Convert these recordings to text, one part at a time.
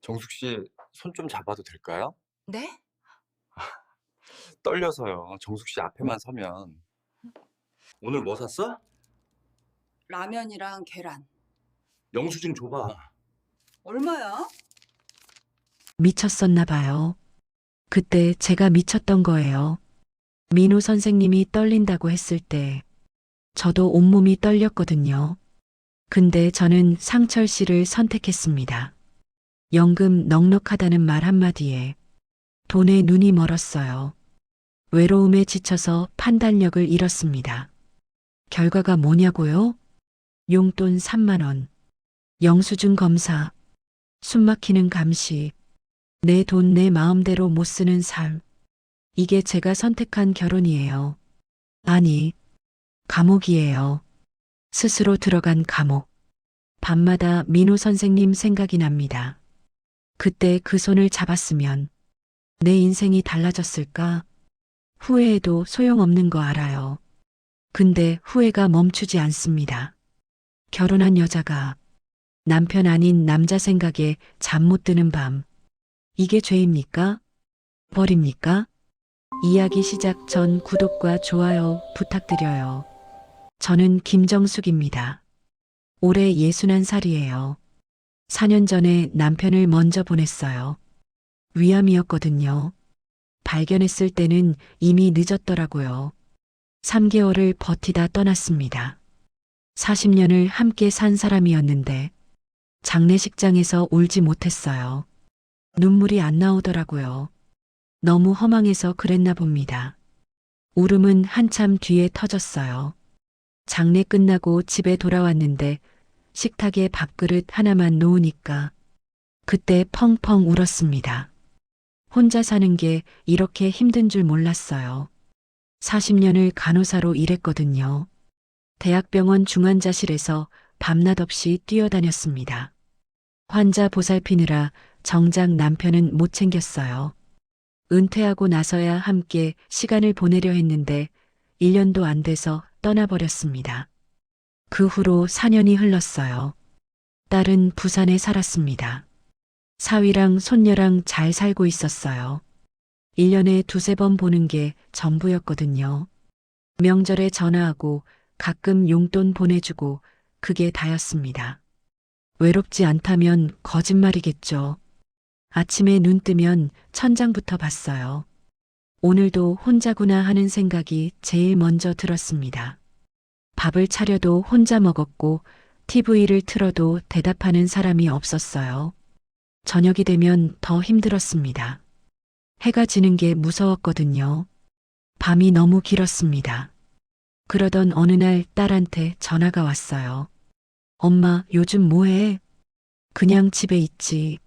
정숙 씨, 손 좀 잡아도 될까요? 네? 떨려서요. 정숙 씨 앞에만 서면. 오늘 뭐 샀어? 라면이랑 계란. 영수증 줘봐. 얼마야? 미쳤었나 봐요. 그때 제가 미쳤던 거예요. 민호 선생님이 떨린다고 했을 때 저도 온몸이 떨렸거든요. 근데 저는 상철 씨를 선택했습니다. 연금 넉넉하다는 말 한마디에 돈에 눈이 멀었어요. 외로움에 지쳐서 판단력을 잃었습니다. 결과가 뭐냐고요? 용돈 3만 원, 영수증 검사, 숨막히는 감시, 내 돈 내 마음대로 못 쓰는 삶. 이게 제가 선택한 결혼이에요. 아니, 감옥이에요. 스스로 들어간 감옥. 밤마다 민호 선생님 생각이 납니다. 그때 그 손을 잡았으면 내 인생이 달라졌을까? 후회해도 소용없는 거 알아요. 근데 후회가 멈추지 않습니다. 결혼한 여자가 남편 아닌 남자 생각에 잠 못 드는 밤. 이게 죄입니까? 벌입니까? 이야기 시작 전 구독과 좋아요 부탁드려요. 저는 김정숙입니다. 올해 61살이에요. 4년 전에 남편을 먼저 보냈어요. 위암이었거든요. 발견했을 때는 이미 늦었더라고요. 3개월을 버티다 떠났습니다. 40년을 함께 산 사람이었는데 장례식장에서 울지 못했어요. 눈물이 안 나오더라고요. 너무 허망해서 그랬나 봅니다. 울음은 한참 뒤에 터졌어요. 장례 끝나고 집에 돌아왔는데 식탁에 밥그릇 하나만 놓으니까 그때 펑펑 울었습니다. 혼자 사는 게 이렇게 힘든 줄 몰랐어요. 40년을 간호사로 일했거든요. 대학병원 중환자실에서 밤낮 없이 뛰어다녔습니다. 환자 보살피느라 정작 남편은 못 챙겼어요. 은퇴하고 나서야 함께 시간을 보내려 했는데 1년도 안 돼서 떠나버렸습니다. 그 후로 4년이 흘렀어요. 딸은 부산에 살았습니다. 사위랑 손녀랑 잘 살고 있었어요. 1년에 두세 번 보는 게 전부였거든요. 명절에 전화하고 가끔 용돈 보내주고 그게 다였습니다. 외롭지 않다면 거짓말이겠죠. 아침에 눈 뜨면 천장부터 봤어요. 오늘도 혼자구나 하는 생각이 제일 먼저 들었습니다. 밥을 차려도 혼자 먹었고 TV를 틀어도 대답하는 사람이 없었어요. 저녁이 되면 더 힘들었습니다. 해가 지는 게 무서웠거든요. 밤이 너무 길었습니다. 그러던 어느 날 딸한테 전화가 왔어요. 엄마, 요즘 뭐해? 그냥 집에 있지.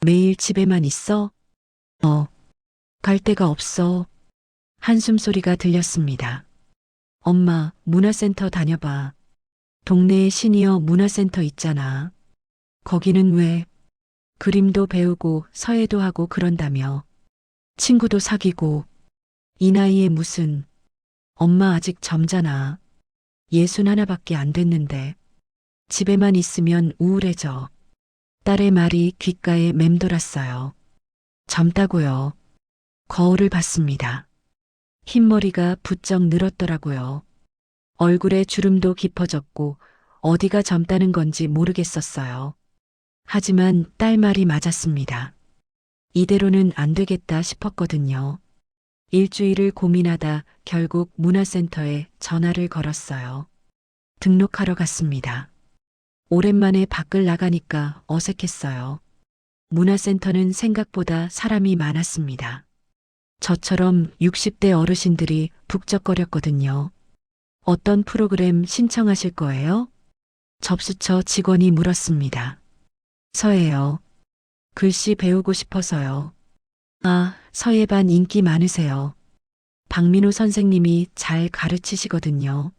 매일 집에만 있어? 갈 데가 없어. 한숨 소리가 들렸습니다. 엄마, 문화센터 다녀봐. 동네에 시니어 문화센터 있잖아. 거기는 왜? 그림도 배우고 서예도 하고 그런다며. 친구도 사귀고. 이 나이에 무슨. 엄마 아직 젊잖아. 61밖에 안 됐는데. 집에만 있으면 우울해져. 딸의 말이 귓가에 맴돌았어요. 젊다고요. 거울을 봤습니다. 흰머리가 부쩍 늘었더라고요. 얼굴에 주름도 깊어졌고 어디가 젊다는 건지 모르겠었어요. 하지만 딸 말이 맞았습니다. 이대로는 안 되겠다 싶었거든요. 일주일을 고민하다 결국 문화센터에 전화를 걸었어요. 등록하러 갔습니다. 오랜만에 밖을 나가니까 어색했어요. 문화센터는 생각보다 사람이 많았습니다. 저처럼 60대 어르신들이 북적거렸거든요. 어떤 프로그램 신청하실 거예요? 접수처 직원이 물었습니다. 서예요. 글씨 배우고 싶어서요. 아, 서예반 인기 많으세요. 박민호 선생님이 잘 가르치시거든요.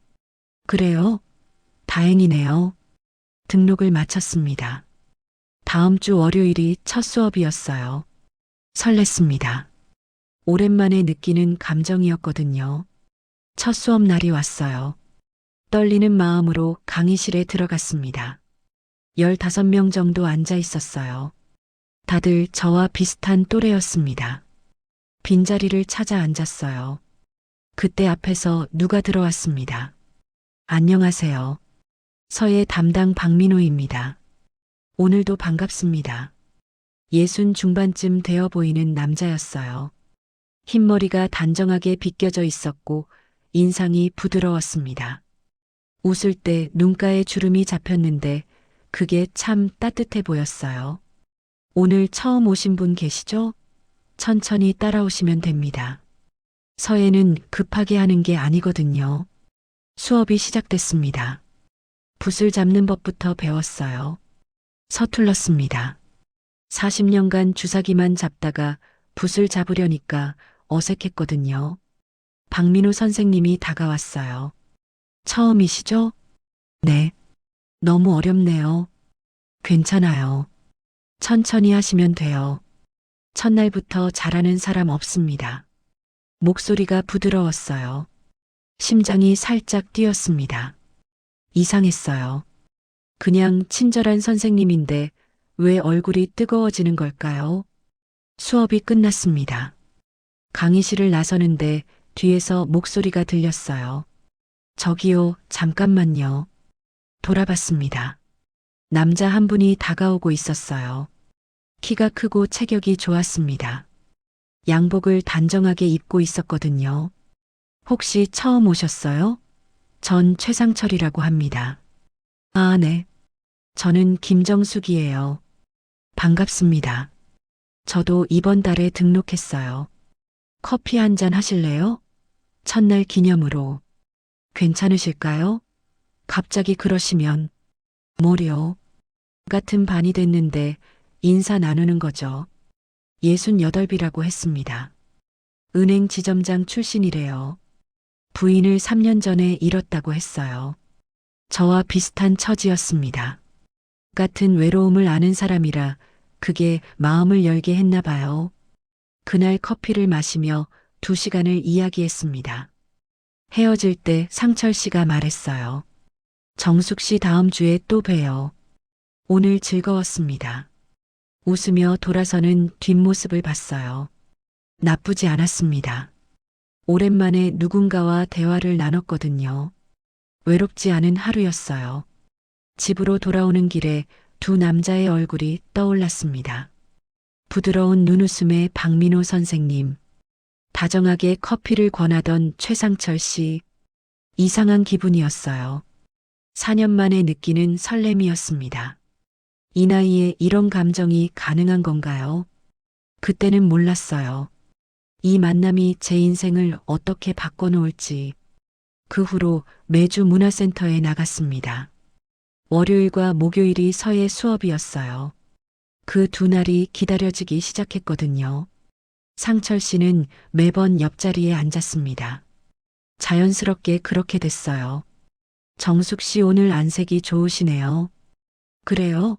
그래요? 다행이네요. 등록을 마쳤습니다. 다음 주 월요일이 첫 수업이었어요. 설렜습니다. 오랜만에 느끼는 감정이었거든요. 첫 수업 날이 왔어요. 떨리는 마음으로 강의실에 들어갔습니다. 15명 정도 앉아 있었어요. 다들 저와 비슷한 또래였습니다. 빈자리를 찾아 앉았어요. 그때 앞에서 누가 들어왔습니다. 안녕하세요. 서예 담당 박민호입니다. 오늘도 반갑습니다. 60 중반쯤 되어 보이는 남자였어요. 흰머리가 단정하게 빗겨져 있었고 인상이 부드러웠습니다. 웃을 때 눈가에 주름이 잡혔는데 그게 참 따뜻해 보였어요. 오늘 처음 오신 분 계시죠? 천천히 따라오시면 됩니다. 서예는 급하게 하는 게 아니거든요. 수업이 시작됐습니다. 붓을 잡는 법부터 배웠어요. 서툴렀습니다. 40년간 주사기만 잡다가 붓을 잡으려니까 어색했거든요. 박민호 선생님이 다가왔어요. 처음이시죠? 네. 너무 어렵네요. 괜찮아요. 천천히 하시면 돼요. 첫날부터 잘하는 사람 없습니다. 목소리가 부드러웠어요. 심장이 살짝 뛰었습니다. 이상했어요. 그냥 친절한 선생님인데 왜 얼굴이 뜨거워지는 걸까요? 수업이 끝났습니다. 강의실을 나서는데 뒤에서 목소리가 들렸어요. 저기요, 잠깐만요. 돌아봤습니다. 남자 한 분이 다가오고 있었어요. 키가 크고 체격이 좋았습니다. 양복을 단정하게 입고 있었거든요. 혹시 처음 오셨어요? 전 최상철이라고 합니다. 아, 네. 저는 김정숙이에요. 반갑습니다. 저도 이번 달에 등록했어요. 커피 한 잔 하실래요? 첫날 기념으로. 괜찮으실까요? 갑자기 그러시면. 뭐려? 같은 반이 됐는데 인사 나누는 거죠. 68이라고 했습니다. 은행 지점장 출신이래요. 부인을 3년 전에 잃었다고 했어요. 저와 비슷한 처지였습니다. 같은 외로움을 아는 사람이라 그게 마음을 열게 했나 봐요. 그날 커피를 마시며 2시간을 이야기했습니다. 헤어질 때 상철 씨가 말했어요. 정숙 씨 다음 주에 또 봬요. 오늘 즐거웠습니다. 웃으며 돌아서는 뒷모습을 봤어요. 나쁘지 않았습니다. 오랜만에 누군가와 대화를 나눴거든요. 외롭지 않은 하루였어요. 집으로 돌아오는 길에 두 남자의 얼굴이 떠올랐습니다. 부드러운 눈웃음의 박민호 선생님, 다정하게 커피를 권하던 최상철 씨. 이상한 기분이었어요. 4년 만에 느끼는 설렘이었습니다. 이 나이에 이런 감정이 가능한 건가요? 그때는 몰랐어요. 이 만남이 제 인생을 어떻게 바꿔놓을지. 그 후로 매주 문화센터에 나갔습니다. 월요일과 목요일이 서예 수업이었어요. 그 두 날이 기다려지기 시작했거든요. 상철 씨는 매번 옆자리에 앉았습니다. 자연스럽게 그렇게 됐어요. 정숙 씨 오늘 안색이 좋으시네요. 그래요?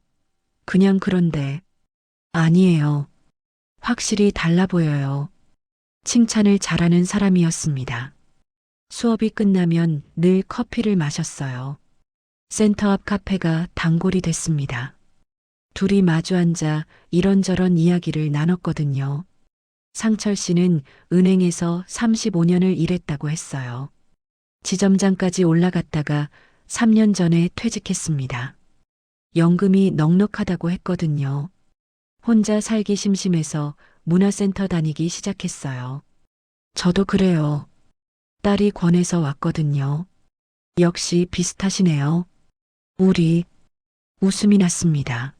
그냥 그런데. 아니에요. 확실히 달라 보여요. 칭찬을 잘하는 사람이었습니다. 수업이 끝나면 늘 커피를 마셨어요. 센터 앞 카페가 단골이 됐습니다. 둘이 마주 앉아 이런저런 이야기를 나눴거든요. 상철 씨는 은행에서 35년을 일했다고 했어요. 지점장까지 올라갔다가 3년 전에 퇴직했습니다. 연금이 넉넉하다고 했거든요. 혼자 살기 심심해서 문화센터 다니기 시작했어요. 저도 그래요. 딸이 권해서 왔거든요. 역시 비슷하시네요. 우리 웃음이 났습니다.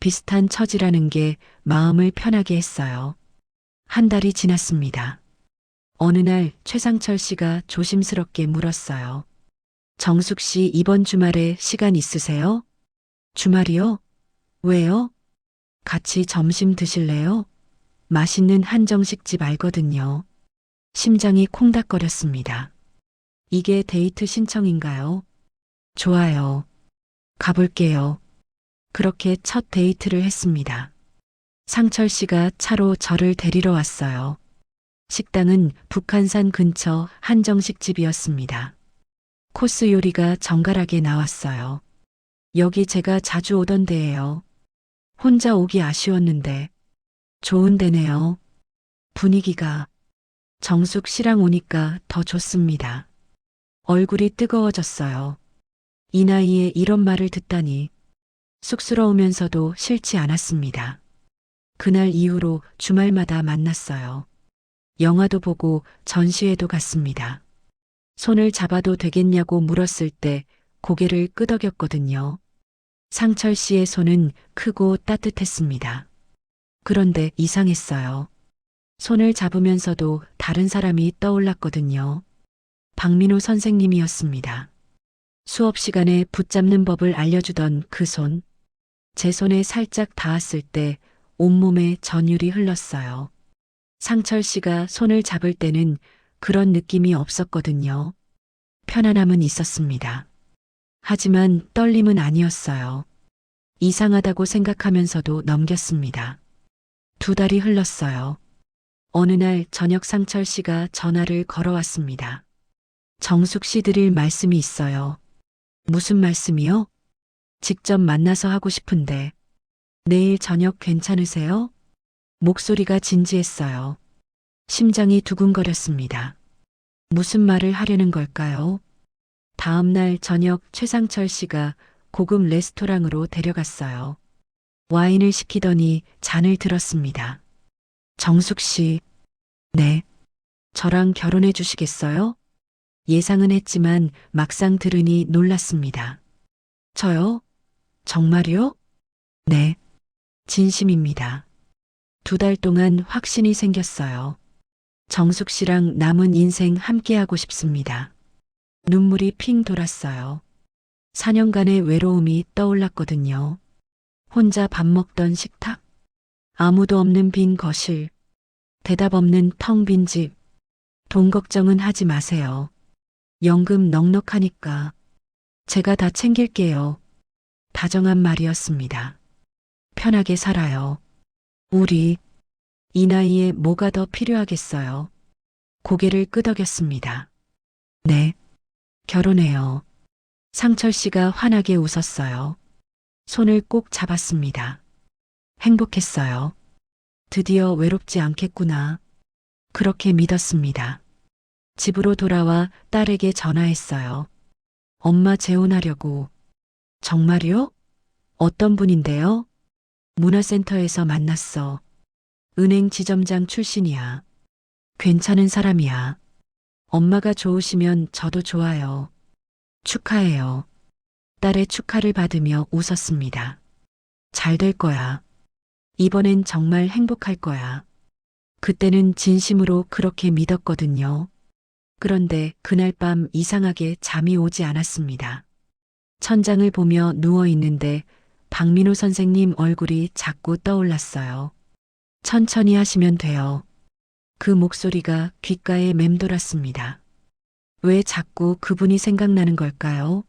비슷한 처지라는 게 마음을 편하게 했어요. 한 달이 지났습니다. 어느 날 최상철 씨가 조심스럽게 물었어요. 정숙 씨 이번 주말에 시간 있으세요? 주말이요? 왜요? 같이 점심 드실래요? 맛있는 한정식집 알거든요. 심장이 콩닥거렸습니다. 이게 데이트 신청인가요? 좋아요. 가볼게요. 그렇게 첫 데이트를 했습니다. 상철 씨가 차로 저를 데리러 왔어요. 식당은 북한산 근처 한정식집이었습니다. 코스 요리가 정갈하게 나왔어요. 여기 제가 자주 오던 데예요. 혼자 오기 아쉬웠는데 좋은 데네요. 분위기가. 정숙 씨랑 오니까 더 좋습니다. 얼굴이 뜨거워졌어요. 이 나이에 이런 말을 듣다니 쑥스러우면서도 싫지 않았습니다. 그날 이후로 주말마다 만났어요. 영화도 보고 전시회도 갔습니다. 손을 잡아도 되겠냐고 물었을 때 고개를 끄덕였거든요. 상철 씨의 손은 크고 따뜻했습니다. 그런데 이상했어요. 손을 잡으면서도 다른 사람이 떠올랐거든요. 박민호 선생님이었습니다. 수업 시간에 붙잡는 법을 알려주던 그 손. 제 손에 살짝 닿았을 때 온몸에 전율이 흘렀어요. 상철 씨가 손을 잡을 때는 그런 느낌이 없었거든요. 편안함은 있었습니다. 하지만 떨림은 아니었어요. 이상하다고 생각하면서도 넘겼습니다. 2달이 흘렀어요. 어느 날 저녁 상철 씨가 전화를 걸어왔습니다. 정숙 씨 드릴 말씀이 있어요. 무슨 말씀이요? 직접 만나서 하고 싶은데. 내일 저녁 괜찮으세요? 목소리가 진지했어요. 심장이 두근거렸습니다. 무슨 말을 하려는 걸까요? 다음 날 저녁 최상철 씨가 고급 레스토랑으로 데려갔어요. 와인을 시키더니 잔을 들었습니다. 정숙 씨, 네. 저랑 결혼해 주시겠어요? 예상은 했지만 막상 들으니 놀랐습니다. 저요? 정말요? 네. 진심입니다. 2달 동안 확신이 생겼어요. 정숙 씨랑 남은 인생 함께하고 싶습니다. 눈물이 핑 돌았어요. 4년간의 외로움이 떠올랐거든요. 혼자 밥 먹던 식탁, 아무도 없는 빈 거실, 대답 없는 텅 빈 집. 돈 걱정은 하지 마세요. 연금 넉넉하니까 제가 다 챙길게요. 다정한 말이었습니다. 편하게 살아요. 우리 이 나이에 뭐가 더 필요하겠어요. 고개를 끄덕였습니다. 네, 결혼해요. 상철 씨가 환하게 웃었어요. 손을 꼭 잡았습니다. 행복했어요. 드디어 외롭지 않겠구나. 그렇게 믿었습니다. 집으로 돌아와 딸에게 전화했어요. 엄마 재혼하려고. 정말요? 어떤 분인데요? 문화센터에서 만났어. 은행 지점장 출신이야. 괜찮은 사람이야. 엄마가 좋으시면 저도 좋아요. 축하해요. 딸의 축하를 받으며 웃었습니다. 잘 될 거야. 이번엔 정말 행복할 거야. 그때는 진심으로 그렇게 믿었거든요. 그런데 그날 밤 이상하게 잠이 오지 않았습니다. 천장을 보며 누워 있는데 박민호 선생님 얼굴이 자꾸 떠올랐어요. 천천히 하시면 돼요. 그 목소리가 귓가에 맴돌았습니다. 왜 자꾸 그분이 생각나는 걸까요?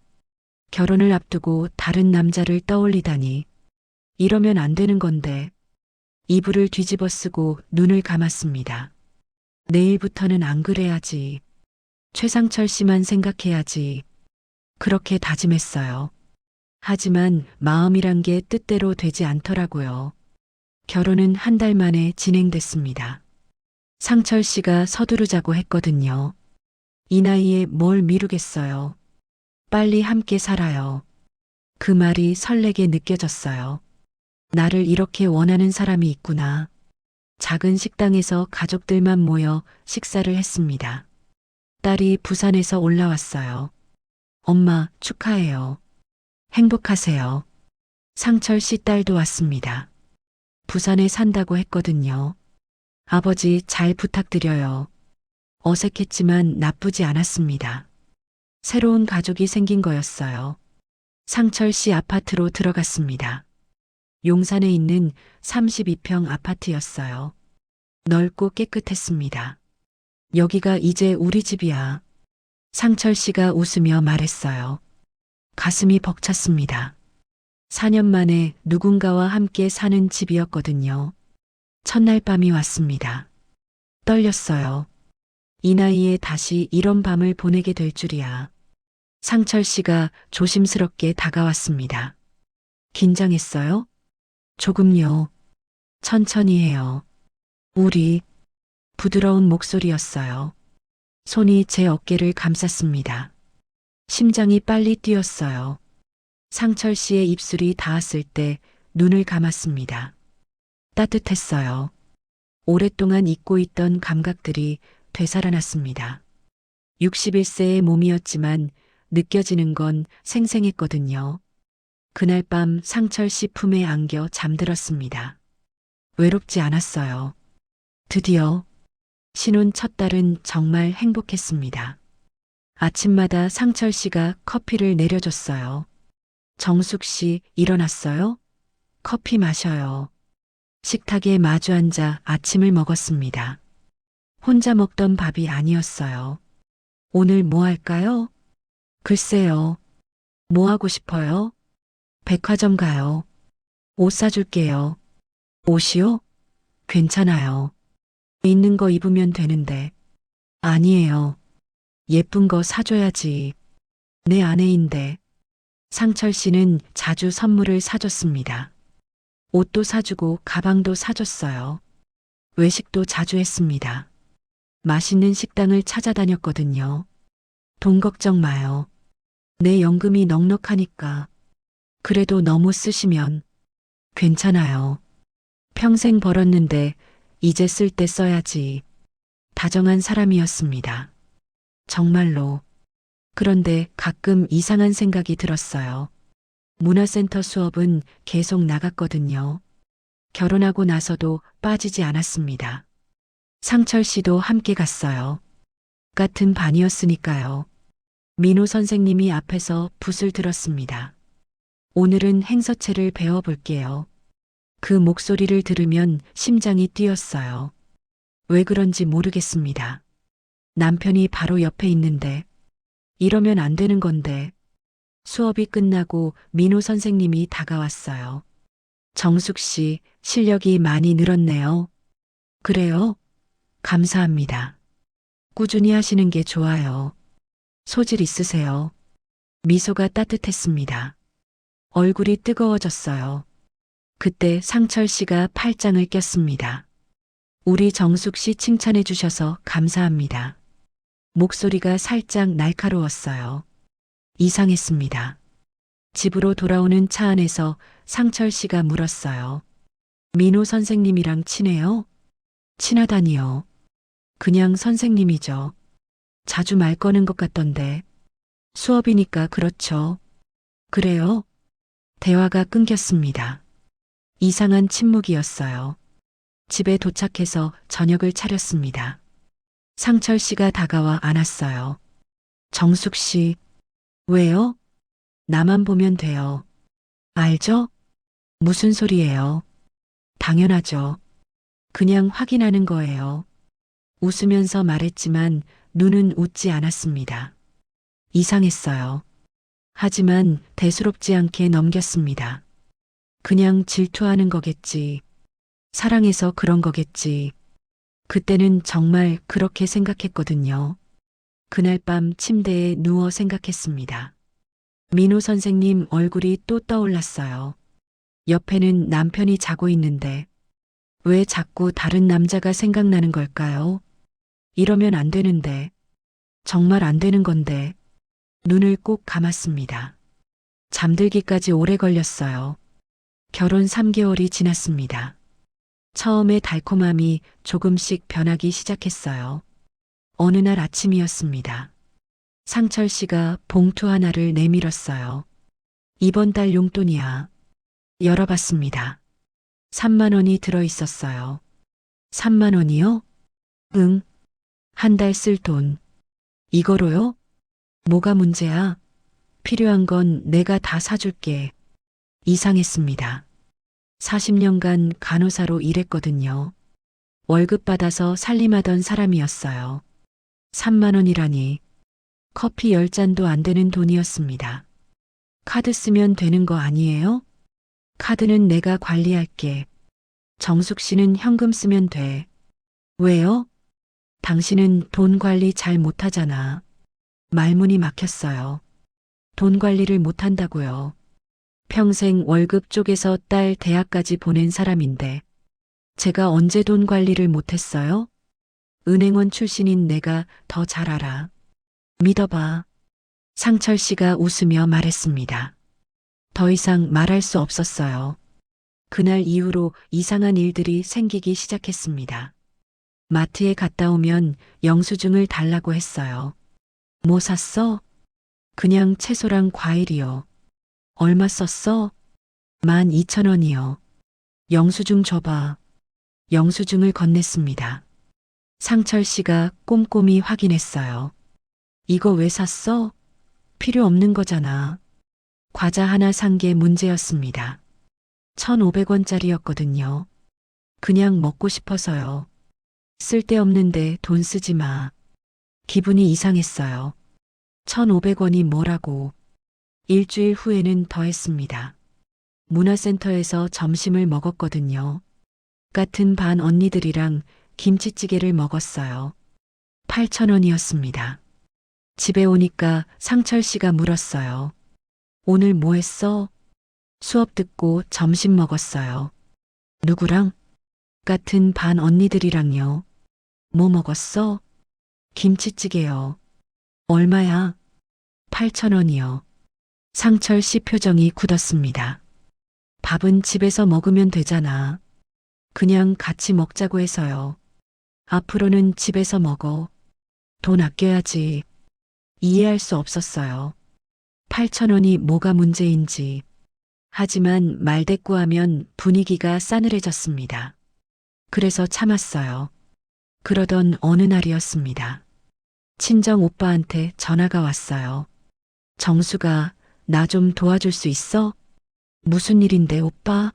결혼을 앞두고 다른 남자를 떠올리다니. 이러면 안 되는 건데. 이불을 뒤집어 쓰고 눈을 감았습니다. 내일부터는 안 그래야지. 최상철 씨만 생각해야지. 그렇게 다짐했어요. 하지만 마음이란 게 뜻대로 되지 않더라고요. 결혼은 1달 만에 진행됐습니다. 상철 씨가 서두르자고 했거든요. 이 나이에 뭘 미루겠어요. 빨리 함께 살아요. 그 말이 설레게 느껴졌어요. 나를 이렇게 원하는 사람이 있구나. 작은 식당에서 가족들만 모여 식사를 했습니다. 딸이 부산에서 올라왔어요. 엄마, 축하해요. 행복하세요. 상철 씨 딸도 왔습니다. 부산에 산다고 했거든요. 아버지 잘 부탁드려요. 어색했지만 나쁘지 않았습니다. 새로운 가족이 생긴 거였어요. 상철 씨 아파트로 들어갔습니다. 용산에 있는 32평 아파트였어요. 넓고 깨끗했습니다. 여기가 이제 우리 집이야. 상철 씨가 웃으며 말했어요. 가슴이 벅찼습니다. 4년 만에 누군가와 함께 사는 집이었거든요. 첫날 밤이 왔습니다. 떨렸어요. 이 나이에 다시 이런 밤을 보내게 될 줄이야. 상철 씨가 조심스럽게 다가왔습니다. 긴장했어요? 조금요. 천천히 해요. 우리 부드러운 목소리였어요. 손이 제 어깨를 감쌌습니다. 심장이 빨리 뛰었어요. 상철 씨의 입술이 닿았을 때 눈을 감았습니다. 따뜻했어요. 오랫동안 잊고 있던 감각들이 되살아났습니다. 61세의 몸이었지만 느껴지는 건 생생했거든요. 그날 밤 상철 씨 품에 안겨 잠들었습니다. 외롭지 않았어요. 드디어 신혼 첫 달은 정말 행복했습니다. 아침마다 상철 씨가 커피를 내려줬어요. 정숙 씨 일어났어요? 커피 마셔요. 식탁에 마주 앉아 아침을 먹었습니다. 혼자 먹던 밥이 아니었어요. 오늘 뭐 할까요? 글쎄요. 뭐 하고 싶어요? 백화점 가요. 옷 사줄게요. 옷이요? 괜찮아요. 있는 거 입으면 되는데. 아니에요. 예쁜 거 사줘야지. 내 아내인데. 상철 씨는 자주 선물을 사줬습니다. 옷도 사주고 가방도 사줬어요. 외식도 자주 했습니다. 맛있는 식당을 찾아다녔거든요. 돈 걱정 마요. 내 연금이 넉넉하니까. 그래도 너무 쓰시면 괜찮아요. 평생 벌었는데 이제 쓸 때 써야지. 다정한 사람이었습니다. 정말로. 그런데 가끔 이상한 생각이 들었어요. 문화센터 수업은 계속 나갔거든요. 결혼하고 나서도 빠지지 않았습니다. 상철 씨도 함께 갔어요. 같은 반이었으니까요. 민호 선생님이 앞에서 붓을 들었습니다. 오늘은 행서체를 배워볼게요. 그 목소리를 들으면 심장이 뛰었어요. 왜 그런지 모르겠습니다. 남편이 바로 옆에 있는데 이러면 안 되는 건데. 수업이 끝나고 민호 선생님이 다가왔어요. 정숙 씨, 실력이 많이 늘었네요. 그래요? 감사합니다. 꾸준히 하시는 게 좋아요. 소질 있으세요. 미소가 따뜻했습니다. 얼굴이 뜨거워졌어요. 그때 상철 씨가 팔짱을 꼈습니다. 우리 정숙 씨 칭찬해 주셔서 감사합니다. 목소리가 살짝 날카로웠어요. 이상했습니다. 집으로 돌아오는 차 안에서 상철 씨가 물었어요. 민호 선생님이랑 친해요? 친하다니요. 그냥 선생님이죠. 자주 말 거는 것 같던데. 수업이니까 그렇죠. 그래요? 대화가 끊겼습니다. 이상한 침묵이었어요. 집에 도착해서 저녁을 차렸습니다. 상철 씨가 다가와 안았어요. 정숙 씨, 왜요? 나만 보면 돼요. 알죠? 무슨 소리예요? 당연하죠. 그냥 확인하는 거예요. 웃으면서 말했지만 눈은 웃지 않았습니다. 이상했어요. 하지만 대수롭지 않게 넘겼습니다. 그냥 질투하는 거겠지. 사랑해서 그런 거겠지. 그때는 정말 그렇게 생각했거든요. 그날 밤 침대에 누워 생각했습니다. 민호 선생님 얼굴이 또 떠올랐어요. 옆에는 남편이 자고 있는데 왜 자꾸 다른 남자가 생각나는 걸까요? 이러면 안 되는데. 정말 안 되는 건데. 눈을 꼭 감았습니다. 잠들기까지 오래 걸렸어요. 결혼 3개월이 지났습니다. 처음에 달콤함이 조금씩 변하기 시작했어요. 어느 날 아침이었습니다. 상철 씨가 봉투 하나를 내밀었어요. 이번 달 용돈이야. 열어봤습니다. 3만 원이 들어있었어요. 3만 원이요? 응. 한 달 쓸 돈. 이거로요? 뭐가 문제야? 필요한 건 내가 다 사줄게. 이상했습니다. 40년간 간호사로 일했거든요. 월급 받아서 살림하던 사람이었어요. 3만 원이라니. 커피 10잔도 안 되는 돈이었습니다. 카드 쓰면 되는 거 아니에요? 카드는 내가 관리할게. 정숙 씨는 현금 쓰면 돼. 왜요? 당신은 돈 관리 잘 못하잖아. 말문이 막혔어요. 돈 관리를 못한다고요. 평생 월급 쪼개서 딸 대학까지 보낸 사람인데 제가 언제 돈 관리를 못했어요? 은행원 출신인 내가 더 잘 알아. 믿어봐. 상철 씨가 웃으며 말했습니다. 더 이상 말할 수 없었어요. 그날 이후로 이상한 일들이 생기기 시작했습니다. 마트에 갔다 오면 영수증을 달라고 했어요. 뭐 샀어? 그냥 채소랑 과일이요. 얼마 썼어? 12,000원이요. 영수증 줘봐. 영수증을 건넸습니다. 상철 씨가 꼼꼼히 확인했어요. 이거 왜 샀어? 필요 없는 거잖아. 과자 하나 산 게 문제였습니다. 1,500원짜리였거든요. 그냥 먹고 싶어서요. 쓸데없는데 돈 쓰지 마. 기분이 이상했어요. 1,500원이 뭐라고. 일주일 후에는 더 했습니다. 문화센터에서 점심을 먹었거든요. 같은 반 언니들이랑 김치찌개를 먹었어요. 8,000원이었습니다. 집에 오니까 상철 씨가 물었어요. 오늘 뭐 했어? 수업 듣고 점심 먹었어요. 누구랑? 같은 반 언니들이랑요. 뭐 먹었어? 김치찌개요. 얼마야? 8,000원이요. 상철 씨 표정이 굳었습니다. 밥은 집에서 먹으면 되잖아. 그냥 같이 먹자고 해서요. 앞으로는 집에서 먹어. 돈 아껴야지. 이해할 수 없었어요. 8,000원이 뭐가 문제인지. 하지만 말대꾸하면 분위기가 싸늘해졌습니다. 그래서 참았어요. 그러던 어느 날이었습니다. 친정 오빠한테 전화가 왔어요. 정수가 나 좀 도와줄 수 있어? 무슨 일인데 오빠?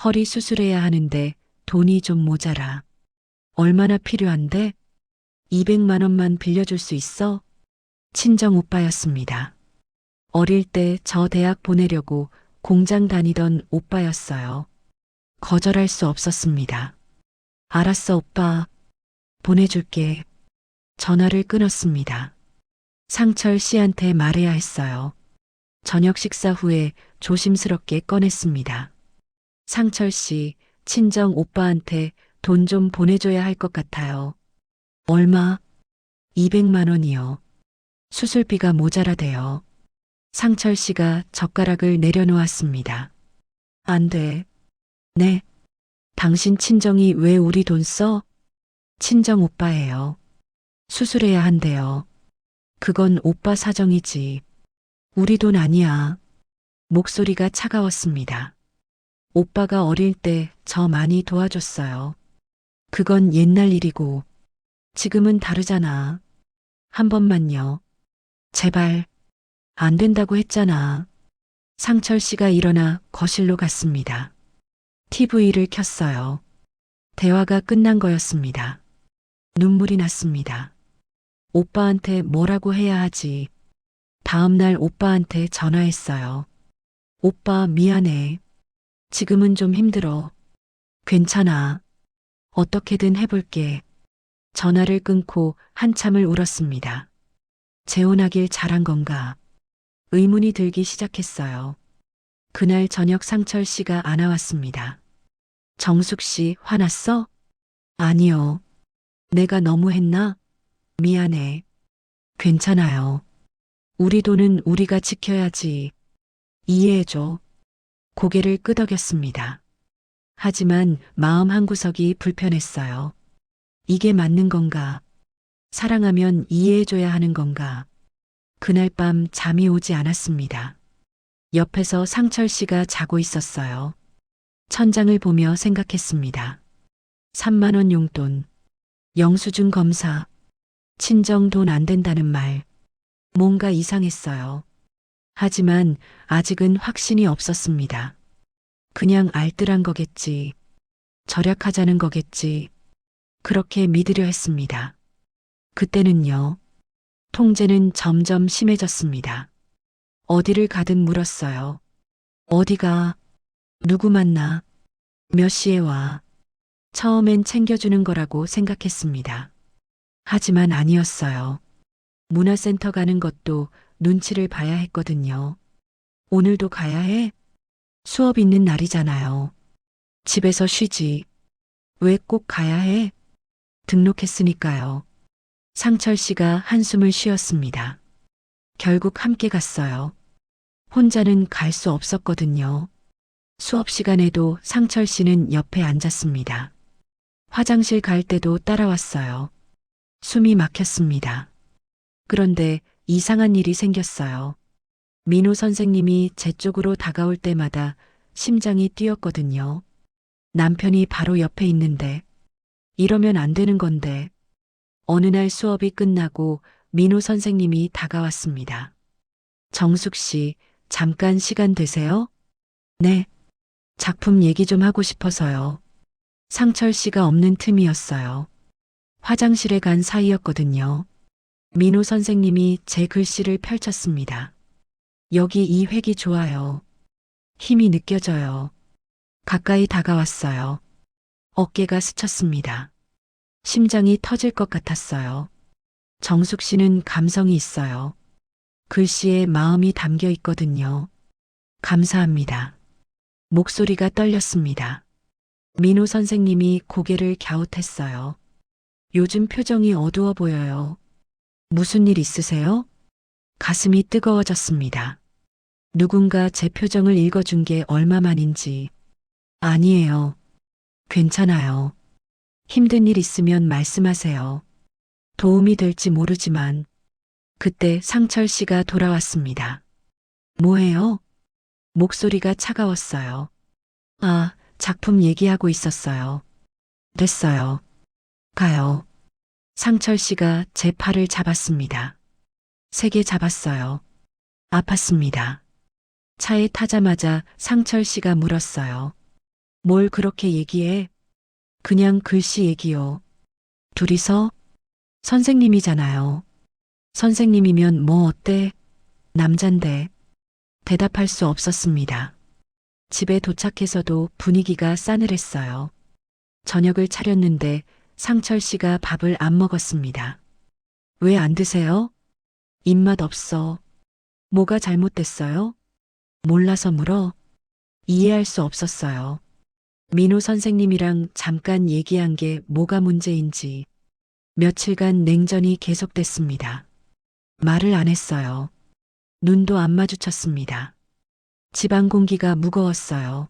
허리 수술해야 하는데 돈이 좀 모자라. 얼마나 필요한데? 200만 원만 빌려줄 수 있어? 친정 오빠였습니다. 어릴 때 저 대학 보내려고 공장 다니던 오빠였어요. 거절할 수 없었습니다. 알았어 오빠. 보내줄게. 전화를 끊었습니다. 상철 씨한테 말해야 했어요. 저녁 식사 후에 조심스럽게 꺼냈습니다. 상철 씨, 친정 오빠한테 돈 좀 보내줘야 할 것 같아요. 얼마? 200만 원이요. 수술비가 모자라대요. 상철 씨가 젓가락을 내려놓았습니다. 안 돼. 네. 당신 친정이 왜 우리 돈 써? 친정 오빠예요. 수술해야 한대요. 그건 오빠 사정이지. 우리 돈 아니야. 목소리가 차가웠습니다. 오빠가 어릴 때 저 많이 도와줬어요. 그건 옛날 일이고 지금은 다르잖아. 한 번만요. 제발. 안 된다고 했잖아. 상철 씨가 일어나 거실로 갔습니다. TV를 켰어요. 대화가 끝난 거였습니다. 눈물이 났습니다. 오빠한테 뭐라고 해야 하지? 다음 날 오빠한테 전화했어요. 오빠 미안해. 지금은 좀 힘들어. 괜찮아. 어떻게든 해볼게. 전화를 끊고 한참을 울었습니다. 재혼하길 잘한 건가? 의문이 들기 시작했어요. 그날 저녁 상철 씨가 안 와왔습니다. 정숙 씨 화났어? 아니요. 내가 너무 했나? 미안해. 괜찮아요. 우리 돈은 우리가 지켜야지. 이해해줘. 고개를 끄덕였습니다. 하지만 마음 한구석이 불편했어요. 이게 맞는 건가? 사랑하면 이해해줘야 하는 건가? 그날 밤 잠이 오지 않았습니다. 옆에서 상철 씨가 자고 있었어요. 천장을 보며 생각했습니다. 3만 원 용돈, 영수증 검사, 친정 돈 안 된다는 말. 뭔가 이상했어요. 하지만 아직은 확신이 없었습니다. 그냥 알뜰한 거겠지. 절약하자는 거겠지. 그렇게 믿으려 했습니다. 그때는요. 통제는 점점 심해졌습니다. 어디를 가든 물었어요. 어디가? 누구 만나? 몇 시에 와? 처음엔 챙겨주는 거라고 생각했습니다. 하지만 아니었어요. 문화센터 가는 것도 눈치를 봐야 했거든요. 오늘도 가야 해? 수업 있는 날이잖아요. 집에서 쉬지. 왜 꼭 가야 해? 등록했으니까요. 상철 씨가 한숨을 쉬었습니다. 결국 함께 갔어요. 혼자는 갈 수 없었거든요. 수업 시간에도 상철 씨는 옆에 앉았습니다. 화장실 갈 때도 따라왔어요. 숨이 막혔습니다. 그런데 이상한 일이 생겼어요. 민호 선생님이 제 쪽으로 다가올 때마다 심장이 뛰었거든요. 남편이 바로 옆에 있는데 이러면 안 되는 건데 어느 날 수업이 끝나고 민호 선생님이 다가왔습니다. 정숙 씨, 잠깐 시간 되세요? 네. 작품 얘기 좀 하고 싶어서요. 상철 씨가 없는 틈이었어요. 화장실에 간 사이였거든요. 민호 선생님이 제 글씨를 펼쳤습니다. 여기 이 획이 좋아요. 힘이 느껴져요. 가까이 다가왔어요. 어깨가 스쳤습니다. 심장이 터질 것 같았어요. 정숙 씨는 감성이 있어요. 글씨에 마음이 담겨 있거든요. 감사합니다. 목소리가 떨렸습니다. 민호 선생님이 고개를 갸웃했어요. 요즘 표정이 어두워 보여요. 무슨 일 있으세요? 가슴이 뜨거워졌습니다. 누군가 제 표정을 읽어준 게 얼마만인지. 아니에요. 괜찮아요. 힘든 일 있으면 말씀하세요. 도움이 될지 모르지만. 그때 상철 씨가 돌아왔습니다. 뭐해요? 목소리가 차가웠어요. 아, 작품 얘기하고 있었어요. 됐어요. 가요. 상철 씨가 제 팔을 잡았습니다. 세게 잡았어요. 아팠습니다. 차에 타자마자 상철 씨가 물었어요. 뭘 그렇게 얘기해? 그냥 글씨 얘기요. 둘이서? 선생님이잖아요. 선생님이면 뭐 어때? 남잔데. 대답할 수 없었습니다. 집에 도착해서도 분위기가 싸늘했어요. 저녁을 차렸는데 상철 씨가 밥을 안 먹었습니다. 왜 안 드세요? 입맛 없어. 뭐가 잘못됐어요? 몰라서 물어. 이해할 수 없었어요. 민호 선생님이랑 잠깐 얘기한 게 뭐가 문제인지. 며칠간 냉전이 계속됐습니다. 말을 안 했어요. 눈도 안 마주쳤습니다. 집안 공기가 무거웠어요.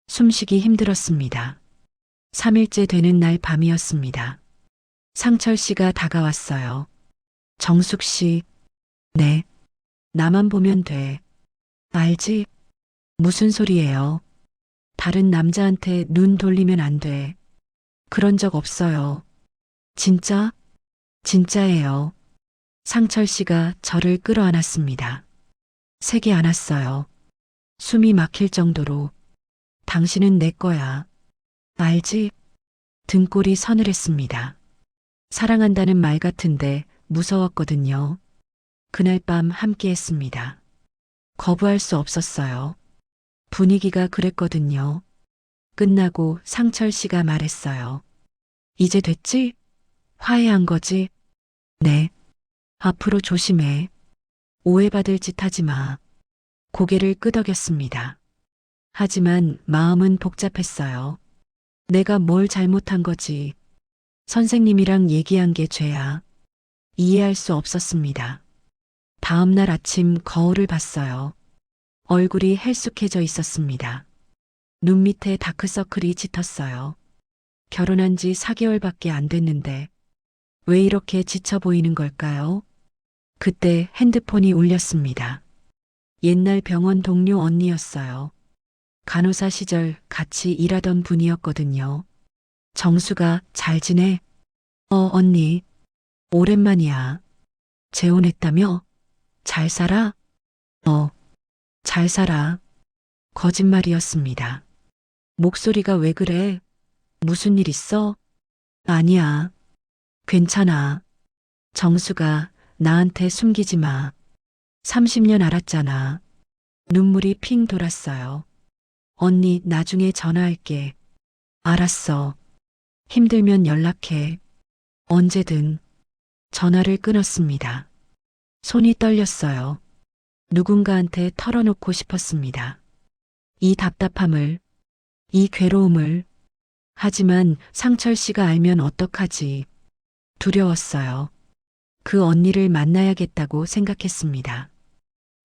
숨쉬기 힘들었습니다. 3일째 되는 날 밤이었습니다. 상철 씨가 다가왔어요. 정숙 씨, 네. 나만 보면 돼. 알지? 무슨 소리예요? 다른 남자한테 눈 돌리면 안 돼. 그런 적 없어요. 진짜? 진짜예요. 상철 씨가 저를 끌어안았습니다. 세게 안았어요. 숨이 막힐 정도로. 당신은 내 거야. 알지? 등골이 서늘했습니다. 사랑한다는 말 같은데 무서웠거든요. 그날 밤 함께 했습니다. 거부할 수 없었어요. 분위기가 그랬거든요. 끝나고 상철 씨가 말했어요. 이제 됐지? 화해한 거지? 네. 앞으로 조심해. 오해받을 짓 하지 마. 고개를 끄덕였습니다. 하지만 마음은 복잡했어요. 내가 뭘 잘못한 거지. 선생님이랑 얘기한 게 죄야. 이해할 수 없었습니다. 다음 날 아침 거울을 봤어요. 얼굴이 헬쑥해져 있었습니다. 눈 밑에 다크서클이 짙었어요. 결혼한 지 4개월밖에 안 됐는데 왜 이렇게 지쳐 보이는 걸까요? 그때 핸드폰이 울렸습니다. 옛날 병원 동료 언니였어요. 간호사 시절 같이 일하던 분이었거든요. 정수가 잘 지내? 언니. 오랜만이야. 재혼했다며? 잘 살아? 잘 살아. 거짓말이었습니다. 목소리가 왜 그래? 무슨 일 있어? 아니야. 괜찮아. 정수가 나한테 숨기지 마. 30년 알았잖아. 눈물이 핑 돌았어요. 언니 나중에 전화할게. 알았어. 힘들면 연락해. 언제든. 전화를 끊었습니다. 손이 떨렸어요. 누군가한테 털어놓고 싶었습니다. 이 답답함을, 이 괴로움을. 하지만 상철 씨가 알면 어떡하지? 두려웠어요. 그 언니를 만나야겠다고 생각했습니다.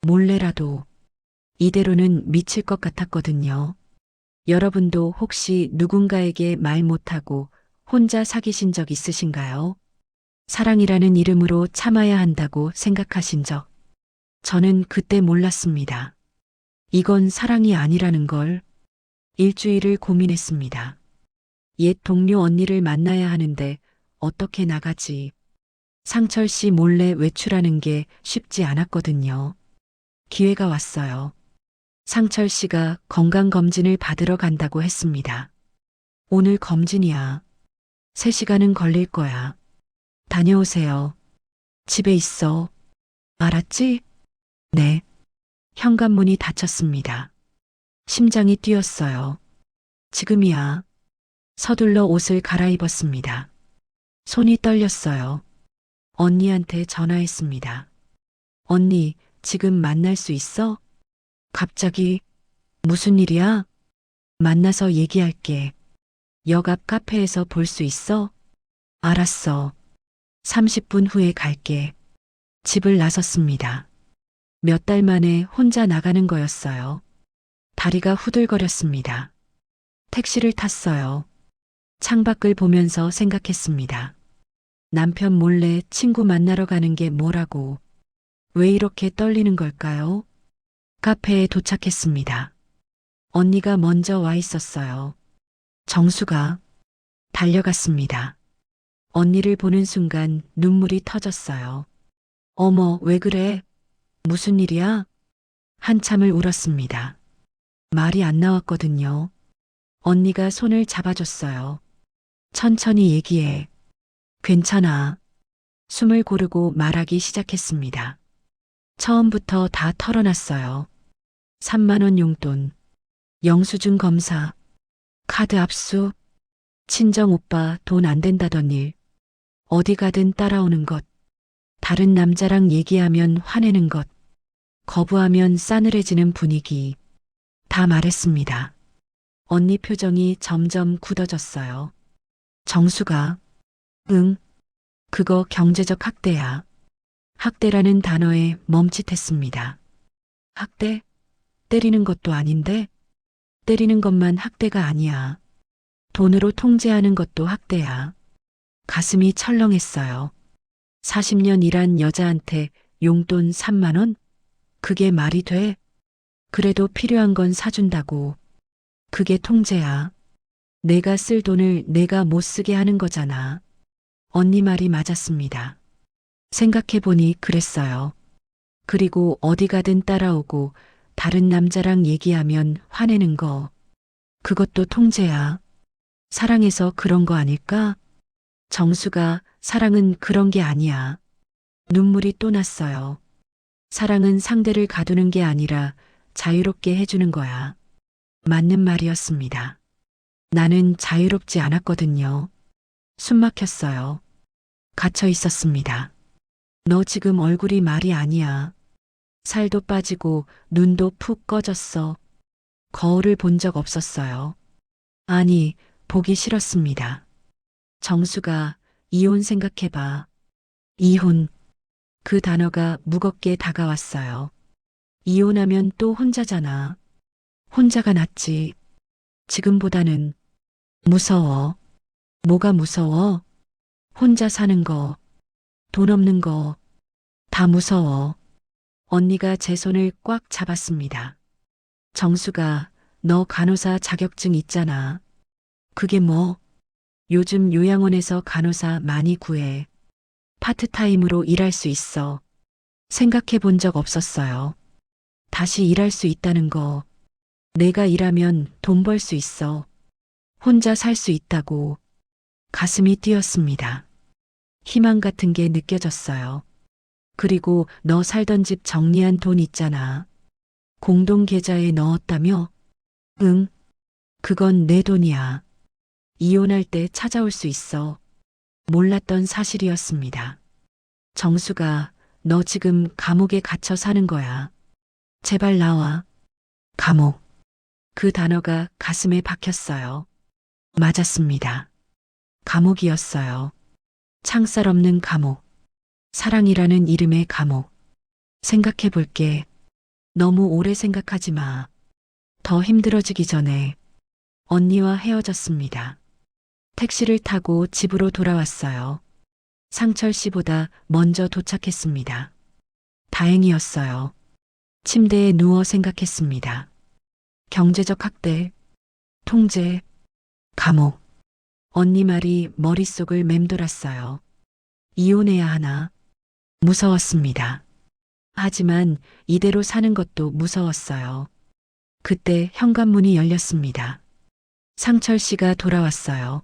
몰래라도. 이대로는 미칠 것 같았거든요. 여러분도 혹시 누군가에게 말 못하고 혼자 사귀신 적 있으신가요? 사랑이라는 이름으로 참아야 한다고 생각하신 적? 저는 그때 몰랐습니다. 이건 사랑이 아니라는 걸. 일주일을 고민했습니다. 옛 동료 언니를 만나야 하는데 어떻게 나가지? 상철 씨 몰래 외출하는 게 쉽지 않았거든요. 기회가 왔어요. 상철 씨가 건강검진을 받으러 간다고 했습니다. 오늘 검진이야. 3시간은 걸릴 거야. 다녀오세요. 집에 있어. 알았지? 네. 현관문이 닫혔습니다. 심장이 뛰었어요. 지금이야. 서둘러 옷을 갈아입었습니다. 손이 떨렸어요. 언니한테 전화했습니다. 언니, 지금 만날 수 있어? 갑자기, 무슨 일이야? 만나서 얘기할게. 역 앞 카페에서 볼 수 있어? 알았어. 30분 후에 갈게. 집을 나섰습니다. 몇 달 만에 혼자 나가는 거였어요. 다리가 후들거렸습니다. 택시를 탔어요. 창밖을 보면서 생각했습니다. 남편 몰래 친구 만나러 가는 게 뭐라고. 왜 이렇게 떨리는 걸까요? 카페에 도착했습니다. 언니가 먼저 와 있었어요. 정수가 달려갔습니다. 언니를 보는 순간 눈물이 터졌어요. 어머, 왜 그래? 무슨 일이야? 한참을 울었습니다. 말이 안 나왔거든요. 언니가 손을 잡아줬어요. 천천히 얘기해. 괜찮아. 숨을 고르고 말하기 시작했습니다. 처음부터 다 털어놨어요. 3만 원 용돈, 영수증 검사, 카드 압수, 친정 오빠 돈 안 된다던 일, 어디 가든 따라오는 것, 다른 남자랑 얘기하면 화내는 것, 거부하면 싸늘해지는 분위기, 다 말했습니다. 언니 표정이 점점 굳어졌어요. 정수가, 응, 그거 경제적 학대야. 학대라는 단어에 멈칫했습니다. 학대? 때리는 것도 아닌데? 때리는 것만 학대가 아니야. 돈으로 통제하는 것도 학대야. 가슴이 철렁했어요. 40년 일한 여자한테 용돈 3만 원? 그게 말이 돼? 그래도 필요한 건 사준다고. 그게 통제야. 내가 쓸 돈을 내가 못 쓰게 하는 거잖아. 언니 말이 맞았습니다. 생각해보니 그랬어요. 그리고 어디 가든 따라오고 다른 남자랑 얘기하면 화내는 거. 그것도 통제야. 사랑해서 그런 거 아닐까? 정수가 사랑은 그런 게 아니야. 눈물이 또 났어요. 사랑은 상대를 가두는 게 아니라 자유롭게 해주는 거야. 맞는 말이었습니다. 나는 자유롭지 않았거든요. 숨 막혔어요. 갇혀 있었습니다. 너 지금 얼굴이 말이 아니야. 살도 빠지고 눈도 푹 꺼졌어. 거울을 본 적 없었어요. 아니, 보기 싫었습니다. 정수가 이혼 생각해봐. 이혼. 그 단어가 무겁게 다가왔어요. 이혼하면 또 혼자잖아. 혼자가 낫지. 지금보다는 무서워. 뭐가 무서워? 혼자 사는 거, 돈 없는 거, 다 무서워. 언니가 제 손을 꽉 잡았습니다. 정수가 너 간호사 자격증 있잖아. 그게 뭐? 요즘 요양원에서 간호사 많이 구해. 파트타임으로 일할 수 있어. 생각해 본 적 없었어요. 다시 일할 수 있다는 거. 내가 일하면 돈 벌 수 있어. 혼자 살 수 있다고. 가슴이 뛰었습니다. 희망 같은 게 느껴졌어요. 그리고 너 살던 집 정리한 돈 있잖아. 공동 계좌에 넣었다며? 응. 그건 내 돈이야. 이혼할 때 찾아올 수 있어. 몰랐던 사실이었습니다. 정수가 너 지금 감옥에 갇혀 사는 거야. 제발 나와. 감옥. 그 단어가 가슴에 박혔어요. 맞았습니다. 감옥이었어요. 창살 없는 감옥. 사랑이라는 이름의 감옥. 생각해 볼게. 너무 오래 생각하지 마. 더 힘들어지기 전에 언니와 헤어졌습니다. 택시를 타고 집으로 돌아왔어요. 상철 씨보다 먼저 도착했습니다. 다행이었어요. 침대에 누워 생각했습니다. 경제적 학대, 통제, 감옥. 언니 말이 머릿속을 맴돌았어요. 이혼해야 하나? 무서웠습니다. 하지만 이대로 사는 것도 무서웠어요. 그때 현관문이 열렸습니다. 상철 씨가 돌아왔어요.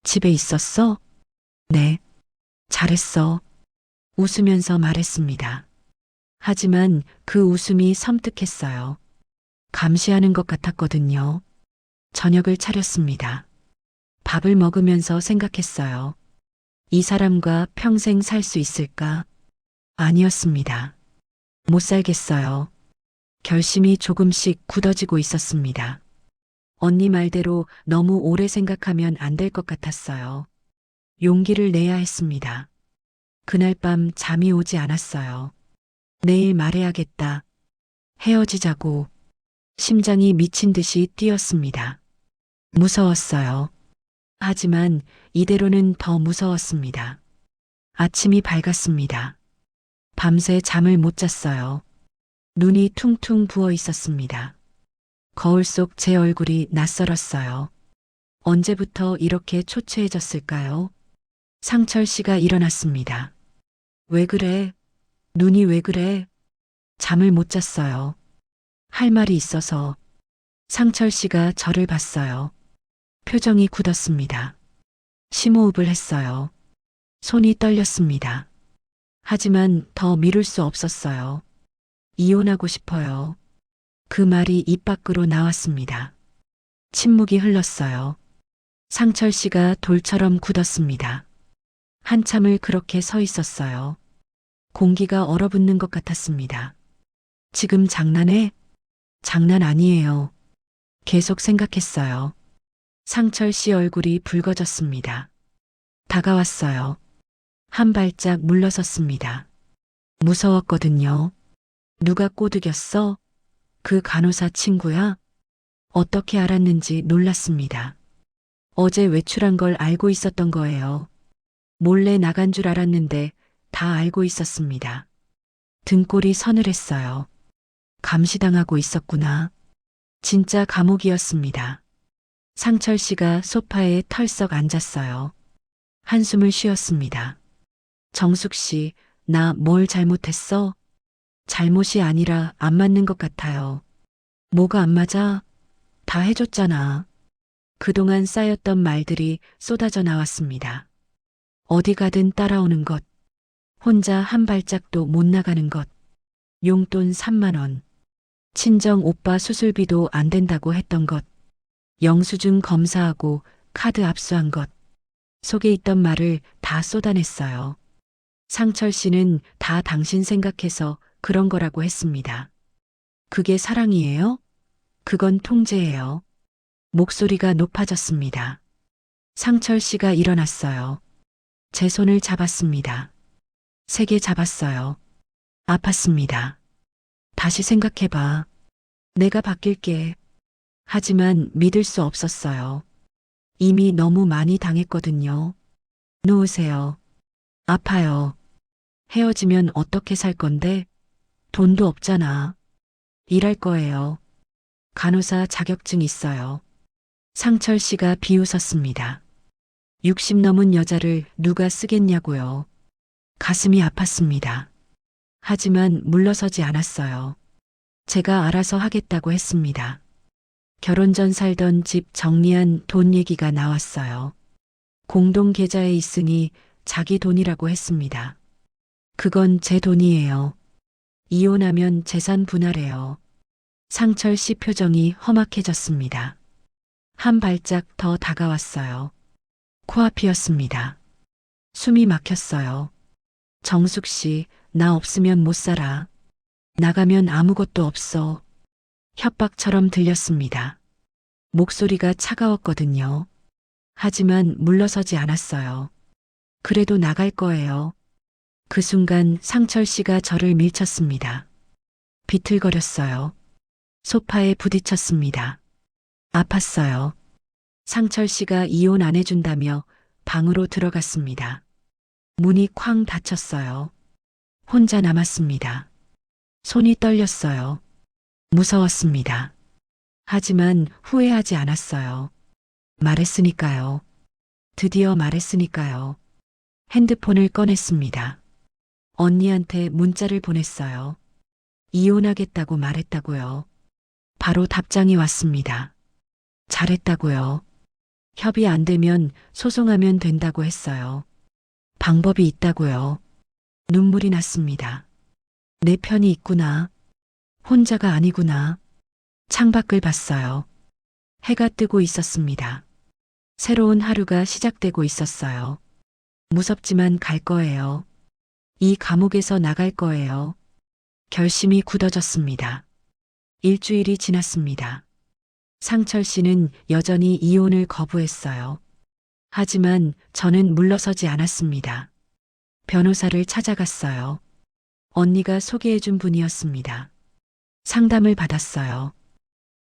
집에 있었어? 네. 잘했어. 웃으면서 말했습니다. 하지만 그 웃음이 섬뜩했어요. 감시하는 것 같았거든요. 저녁을 차렸습니다. 밥을 먹으면서 생각했어요. 이 사람과 평생 살 수 있을까? 아니었습니다. 못 살겠어요. 결심이 조금씩 굳어지고 있었습니다. 언니 말대로 너무 오래 생각하면 안 될 것 같았어요. 용기를 내야 했습니다. 그날 밤 잠이 오지 않았어요. 내일 말해야겠다. 헤어지자고. 심장이 미친 듯이 뛰었습니다. 무서웠어요. 하지만 이대로는 더 무서웠습니다. 아침이 밝았습니다. 밤새 잠을 못 잤어요. 눈이 퉁퉁 부어 있었습니다. 거울 속 제 얼굴이 낯설었어요. 언제부터 이렇게 초췌해졌을까요? 상철 씨가 일어났습니다. 왜 그래? 눈이 왜 그래? 잠을 못 잤어요. 할 말이 있어서. 상철 씨가 저를 봤어요. 표정이 굳었습니다. 심호흡을 했어요. 손이 떨렸습니다. 하지만 더 미룰 수 없었어요. 이혼하고 싶어요. 그 말이 입 밖으로 나왔습니다. 침묵이 흘렀어요. 상철 씨가 돌처럼 굳었습니다. 한참을 그렇게 서 있었어요. 공기가 얼어붙는 것 같았습니다. 지금 장난해? 장난 아니에요. 계속 생각했어요. 상철 씨 얼굴이 붉어졌습니다. 다가왔어요. 한 발짝 물러섰습니다. 무서웠거든요. 누가 꼬드겼어? 그 간호사 친구야? 어떻게 알았는지 놀랐습니다. 어제 외출한 걸 알고 있었던 거예요. 몰래 나간 줄 알았는데 다 알고 있었습니다. 등골이 서늘했어요. 감시당하고 있었구나. 진짜 감옥이었습니다. 상철 씨가 소파에 털썩 앉았어요. 한숨을 쉬었습니다. 정숙 씨, 나 뭘 잘못했어? 잘못이 아니라 안 맞는 것 같아요. 뭐가 안 맞아? 다 해줬잖아. 그동안 쌓였던 말들이 쏟아져 나왔습니다. 어디 가든 따라오는 것. 혼자 한 발짝도 못 나가는 것. 용돈 3만 원. 친정 오빠 수술비도 안 된다고 했던 것. 영수증 검사하고 카드 압수한 것. 속에 있던 말을 다 쏟아냈어요. 상철 씨는 다 당신 생각해서 그런 거라고 했습니다. 그게 사랑이에요? 그건 통제예요. 목소리가 높아졌습니다. 상철 씨가 일어났어요. 제 손을 잡았습니다. 세게 잡았어요. 아팠습니다. 다시 생각해봐. 내가 바뀔게. 하지만 믿을 수 없었어요. 이미 너무 많이 당했거든요. 놓으세요. 아파요. 헤어지면 어떻게 살 건데? 돈도 없잖아. 일할 거예요. 간호사 자격증 있어요. 상철 씨가 비웃었습니다. 60 넘은 여자를 누가 쓰겠냐고요. 가슴이 아팠습니다. 하지만 물러서지 않았어요. 제가 알아서 하겠다고 했습니다. 결혼 전 살던 집 정리한 돈 얘기가 나왔어요. 공동 계좌에 있으니 자기 돈이라고 했습니다. 그건 제 돈이에요. 이혼하면 재산 분할해요. 상철 씨 표정이 험악해졌습니다. 한 발짝 더 다가왔어요. 코앞이었습니다. 숨이 막혔어요. 정숙 씨, 나 없으면 못 살아. 나가면 아무것도 없어. 협박처럼 들렸습니다. 목소리가 차가웠거든요. 하지만 물러서지 않았어요. 그래도 나갈 거예요. 그 순간 상철 씨가 저를 밀쳤습니다. 비틀거렸어요. 소파에 부딪혔습니다. 아팠어요. 상철 씨가 이혼 안 해준다며 방으로 들어갔습니다. 문이 쾅 닫혔어요. 혼자 남았습니다. 손이 떨렸어요. 무서웠습니다. 하지만 후회하지 않았어요. 말했으니까요. 드디어 말했으니까요. 핸드폰을 꺼냈습니다. 언니한테 문자를 보냈어요. 이혼하겠다고 말했다고요. 바로 답장이 왔습니다. 잘했다고요. 협의 안 되면 소송하면 된다고 했어요. 방법이 있다고요. 눈물이 났습니다. 내 편이 있구나. 혼자가 아니구나. 창밖을 봤어요. 해가 뜨고 있었습니다. 새로운 하루가 시작되고 있었어요. 무섭지만 갈 거예요. 이 감옥에서 나갈 거예요. 결심이 굳어졌습니다. 일주일이 지났습니다. 상철 씨는 여전히 이혼을 거부했어요. 하지만 저는 물러서지 않았습니다. 변호사를 찾아갔어요. 언니가 소개해준 분이었습니다. 상담을 받았어요.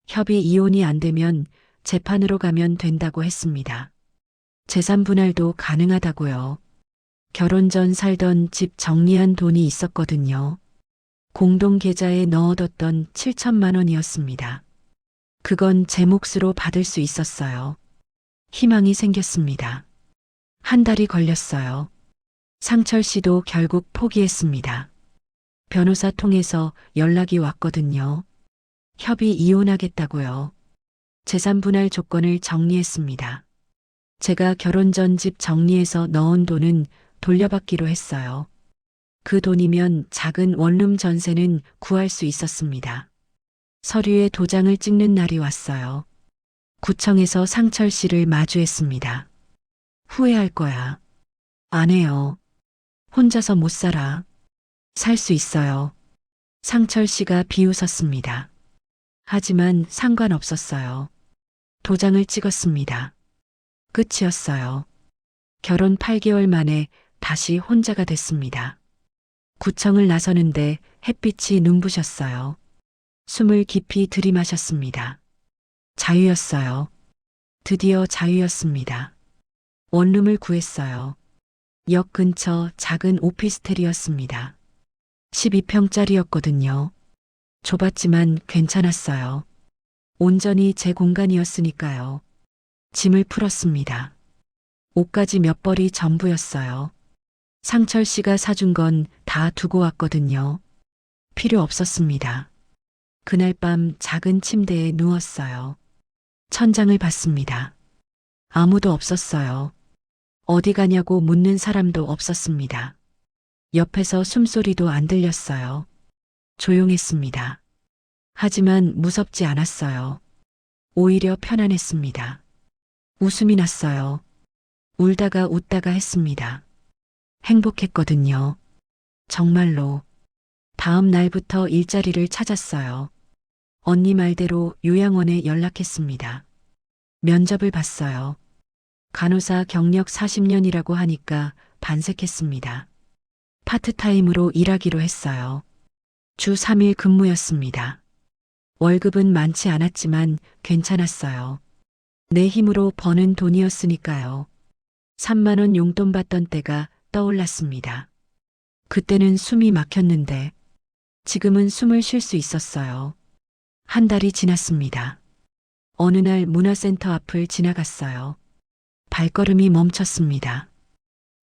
협의 이혼이 안 되면 재판으로 가면 된다고 했습니다. 재산 분할도 가능하다고요. 결혼 전 살던 집 정리한 돈이 있었거든요. 공동 계좌에 넣어뒀던 7천만 원이었습니다. 그건 제 몫으로 받을 수 있었어요. 희망이 생겼습니다. 한 달이 걸렸어요. 상철 씨도 결국 포기했습니다. 변호사 통해서 연락이 왔거든요. 협의 이혼하겠다고요. 재산 분할 조건을 정리했습니다. 제가 결혼 전 집 정리해서 넣은 돈은 돌려받기로 했어요. 그 돈이면 작은 원룸 전세는 구할 수 있었습니다. 서류에 도장을 찍는 날이 왔어요. 구청에서 상철 씨를 마주했습니다. 후회할 거야. 안 해요. 혼자서 못 살아. 살 수 있어요. 상철 씨가 비웃었습니다. 하지만 상관없었어요. 도장을 찍었습니다. 끝이었어요. 결혼 8개월 만에 다시 혼자가 됐습니다. 구청을 나서는데 햇빛이 눈부셨어요. 숨을 깊이 들이마셨습니다. 자유였어요. 드디어 자유였습니다. 원룸을 구했어요. 역 근처 작은 오피스텔이었습니다. 12평짜리였거든요. 좁았지만 괜찮았어요. 온전히 제 공간이었으니까요. 짐을 풀었습니다. 옷까지 몇 벌이 전부였어요. 상철 씨가 사준 건 다 두고 왔거든요. 필요 없었습니다. 그날 밤 작은 침대에 누웠어요. 천장을 봤습니다. 아무도 없었어요. 어디 가냐고 묻는 사람도 없었습니다. 옆에서 숨소리도 안 들렸어요. 조용했습니다. 하지만 무섭지 않았어요. 오히려 편안했습니다. 웃음이 났어요. 울다가 웃다가 했습니다. 행복했거든요. 정말로. 다음 날부터 일자리를 찾았어요. 언니 말대로 요양원에 연락했습니다. 면접을 봤어요. 간호사 경력 40년이라고 하니까 반색했습니다. 파트타임으로 일하기로 했어요. 주 3일 근무였습니다. 월급은 많지 않았지만 괜찮았어요. 내 힘으로 버는 돈이었으니까요. 3만 원 용돈 받던 때가 떠올랐습니다. 그때는 숨이 막혔는데 지금은 숨을 쉴 수 있었어요. 한 달이 지났습니다. 어느 날 문화센터 앞을 지나갔어요. 발걸음이 멈췄습니다.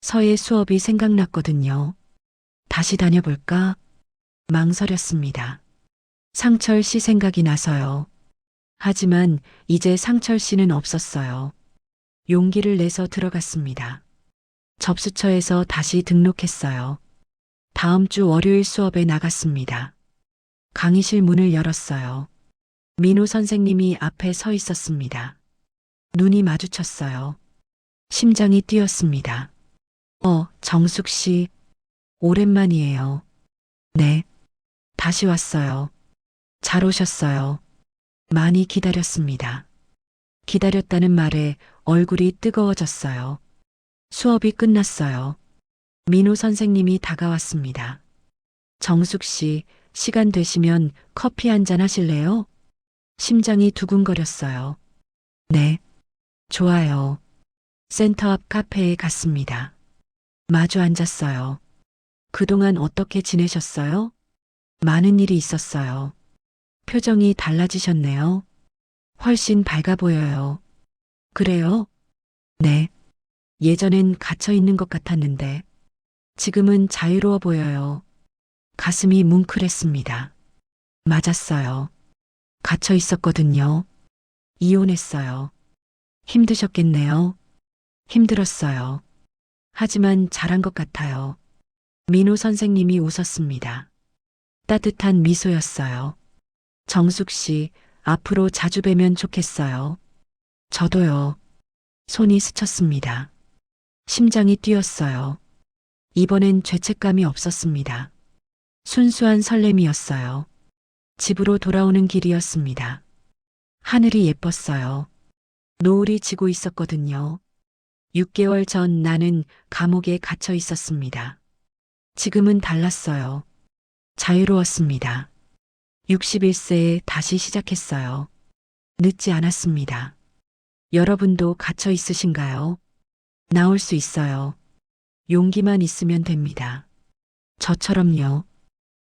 서예 수업이 생각났거든요. 다시 다녀볼까? 망설였습니다. 상철 씨 생각이 나서요. 하지만 이제 상철 씨는 없었어요. 용기를 내서 들어갔습니다. 접수처에서 다시 등록했어요. 다음 주 월요일 수업에 나갔습니다. 강의실 문을 열었어요. 민호 선생님이 앞에 서 있었습니다. 눈이 마주쳤어요. 심장이 뛰었습니다. 정숙 씨, 오랜만이에요. 네, 다시 왔어요. 잘 오셨어요. 많이 기다렸습니다. 기다렸다는 말에 얼굴이 뜨거워졌어요. 수업이 끝났어요. 민호 선생님이 다가왔습니다. 정숙 씨, 시간 되시면 커피 한잔 하실래요? 심장이 두근거렸어요. 네. 좋아요. 센터 앞 카페에 갔습니다. 마주 앉았어요. 그동안 어떻게 지내셨어요? 많은 일이 있었어요. 표정이 달라지셨네요. 훨씬 밝아 보여요. 그래요? 네. 예전엔 갇혀 있는 것 같았는데, 지금은 자유로워 보여요. 가슴이 뭉클했습니다. 맞았어요. 갇혀 있었거든요. 이혼했어요. 힘드셨겠네요. 힘들었어요. 하지만 잘한 것 같아요. 민호 선생님이 웃었습니다. 따뜻한 미소였어요. 정숙 씨, 앞으로 자주 뵈면 좋겠어요. 저도요. 손이 스쳤습니다. 심장이 뛰었어요. 이번엔 죄책감이 없었습니다. 순수한 설렘이었어요. 집으로 돌아오는 길이었습니다. 하늘이 예뻤어요. 노을이 지고 있었거든요. 6개월 전 나는 감옥에 갇혀 있었습니다. 지금은 달랐어요. 자유로웠습니다. 61세에 다시 시작했어요. 늦지 않았습니다. 여러분도 갇혀 있으신가요? 나올 수 있어요. 용기만 있으면 됩니다. 저처럼요.